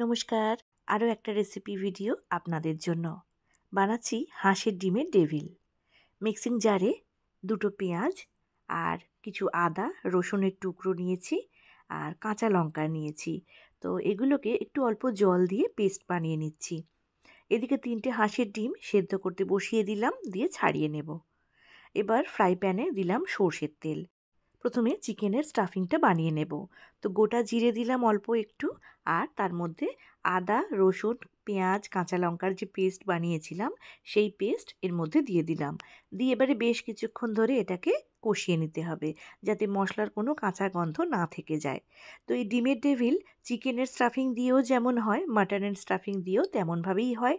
নমস্কার, আরও একটা রেসিপি ভিডিও আপনাদের জন্য। বানাচ্ছি হাঁসের ডিমের ডেভিল। মিক্সিং জারে 2টো পেঁয়াজ আর কিছু আদা রসুনের টুকরো নিয়েছি আর কাঁচা লঙ্কা নিয়েছি। তো এগুলোকে একটু অল্প জল দিয়ে পেস্ট বানিয়ে নিচ্ছি। এদিকে 3টে হাঁসের ডিম সেদ্ধ করতে বসিয়ে দিলাম, দিয়ে ছাড়িয়ে নেব। এবার ফ্রাই প্যানে দিলাম সর্ষের তেল। প্রথমে চিকেনের স্টাফিংটা বানিয়ে নেব। তো গোটা জিরে দিলাম অল্প একটু, আর তার মধ্যে আদা রসুন পেঁয়াজ কাঁচা লঙ্কার যে পেস্ট বানিয়েছিলাম সেই পেস্ট এর মধ্যে দিয়ে দিলাম। দিয়ে এবারে বেশ কিছুক্ষণ ধরে এটাকে কষিয়ে নিতে হবে, যাতে মশলার কোনো কাঁচা গন্ধ না থেকে যায়। তো এই ডিমের ডেভিল চিকেনের স্টাফিং দিয়েও যেমন হয়, মাটনের স্টাফিং দিয়েও তেমনভাবেই হয়।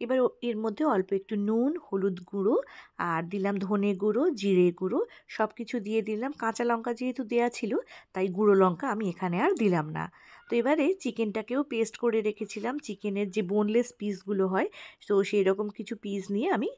এবার এর মধ্যে অল্প একটু নুন হলুদ গুঁড়ো আর দিলাম ধনে গুঁড়ো জিরে গুঁড়ো সব কিছু দিয়ে দিলাম। কাঁচা লঙ্কা যেহেতু দেয়া ছিল তাই গুঁড়ো লঙ্কা আমি এখানে আর দিলাম না। তো এবারে চিকেনটাকেও পেস্ট করে রেখেছিলাম, চিকেনের যে বোনলেস পিসগুলো হয়, তো সেই রকম কিছু পিস নিয়ে আমি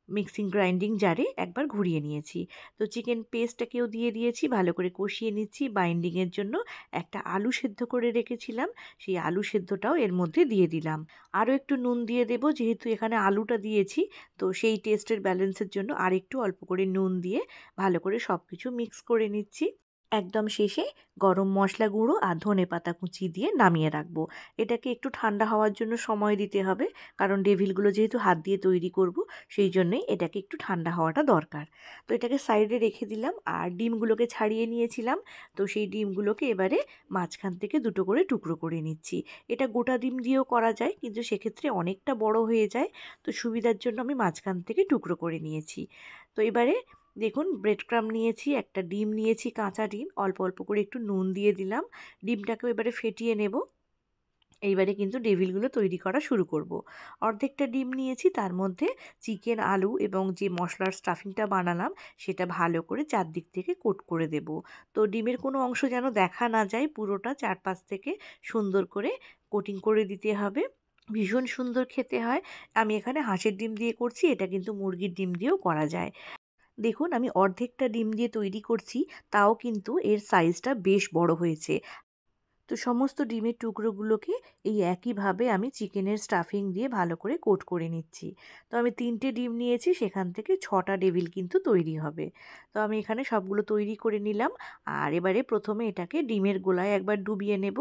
মিক্সিং গ্রাইন্ডিং জারে একবার ঘুরিয়ে নিয়েছি। তো চিকেন পেস্টটাকেও দিয়ে দিয়েছি, ভালো করে কষিয়ে নিচ্ছি। বাইন্ডিংয়ের জন্য একটা আলু সেদ্ধ করে রেখেছিলাম, সেই আলু সেদ্ধটাও এর মধ্যে দিয়ে দিলাম। আরও একটু নুন দিয়ে দেবো, যেহেতু এখানে আলুটা দিয়েছি, তো সেই টেস্টের ব্যালেন্সের জন্য আর একটু অল্প করে নুন দিয়ে ভালো করে সব কিছু মিক্স করে নিচ্ছি। একদম শেষে গরম মশলা গুঁড়ো আর ধনেপাতা কুচি দিয়ে নামিয়ে রাখবো। এটাকে একটু ঠান্ডা হওয়ার জন্য সময় দিতে হবে, কারণ ডেভিলগুলো যেহেতু হাত দিয়ে তৈরি করব, সেই জন্যই এটাকে একটু ঠান্ডা হওয়াটা দরকার। তো এটাকে সাইডে রেখে দিলাম, আর ডিমগুলোকে ছাড়িয়ে নিয়েছিলাম। তো সেই ডিমগুলোকে এবারে মাঝখান থেকে 2টো করে টুকরো করে নিচ্ছি। এটা গোটা ডিম দিয়েও করা যায়, কিন্তু সেক্ষেত্রে অনেকটা বড় হয়ে যায়। তো সুবিধার জন্য আমি মাঝখান থেকে টুকরো করে নিয়েছি। তো এবারে দেখুন, ব্রেড ক্রাম্ব নিয়েছি, একটা ডিম নিয়েছি, কাঁচা ডিম অল্প অল্প করে একটু নুন দিয়ে দিলাম। ডিমটাকেও এবারে ফেটিয়ে নেব। এইবারে কিন্তু ডেভিলগুলো তৈরি করা শুরু করব। অর্ধেকটা ডিম নিয়েছি, তার মধ্যে চিকেন আলু এবং যে মশলার স্টাফিংটা বানালাম সেটা ভালো করে চারদিক থেকে কোট করে দেব। তো ডিমের কোনো অংশ যেন দেখা না যায়, পুরোটা চারপাশ থেকে সুন্দর করে কোটিং করে দিতে হবে। ভীষণ সুন্দর খেতে হয়। আমি এখানে হাঁসের ডিম দিয়ে করছি, এটা কিন্তু মুরগির ডিম দিয়েও করা যায়। দেখুন, আমি অর্ধেকটা ডিম দিয়ে তৈরি করছি, তাও কিন্তু এর সাইজটা বেশ বড় হয়েছে। তো সমস্ত ডিমের টুকরোগুলোকে এই একইভাবে আমি চিকেনের স্টাফিং দিয়ে ভালো করে কোট করে নিচ্ছি। তো আমি 3টে ডিম নিয়েছি, সেখান থেকে 6টা ডেভিল কিন্তু তৈরি হবে। তো আমি এখানে সবগুলো তৈরি করে নিলাম। আর এবারে প্রথমে এটাকে ডিমের গোলায় একবার ডুবিয়ে নেব,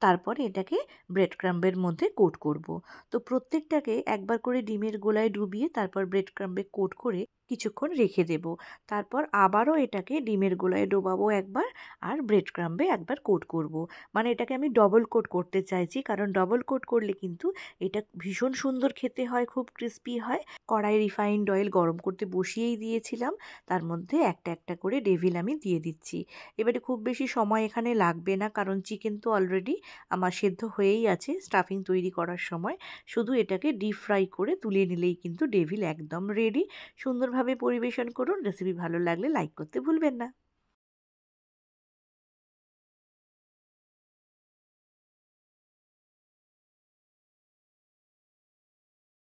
তারপরে এটাকে ব্রেড ক্রাম্বের মধ্যে কোট করব। তো প্রত্যেকটাকে একবার করে ডিমের গোলায় ডুবিয়ে তারপর ব্রেড ক্রাম্বে কোট করে কিছুক্ষণ রেখে দেব। তারপর আবারও এটাকে ডিমের গোলায় ডোবাবো একবার, আর ব্রেড ক্রাম্বে একবার কোট করব। মানে এটাকে আমি ডবল কোট করতে চাইছি, কারণ ডবল কোট করলে কিন্তু এটা ভীষণ সুন্দর খেতে হয়, খুব ক্রিস্পি হয়। কড়াই রিফাইন্ড অয়েল গরম করতে বসিয়েই দিয়েছিলাম, তার মধ্যে একটা একটা করে ডেভিল আমি দিয়ে দিচ্ছি। এবারে খুব বেশি সময় এখানে লাগবে না, কারণ চিকেন তো অলরেডি আমার সেদ্ধ হয়েই আছে স্টাফিং তৈরি করার সময়। শুধু এটাকে ডিপ ফ্রাই করে তুলে নিলেই কিন্তু ডেভিল একদম রেডি। সুন্দরভাবে পরিবেশন করুন। রেসিপি ভালো লাগলে লাইক করতে ভুলবেন না।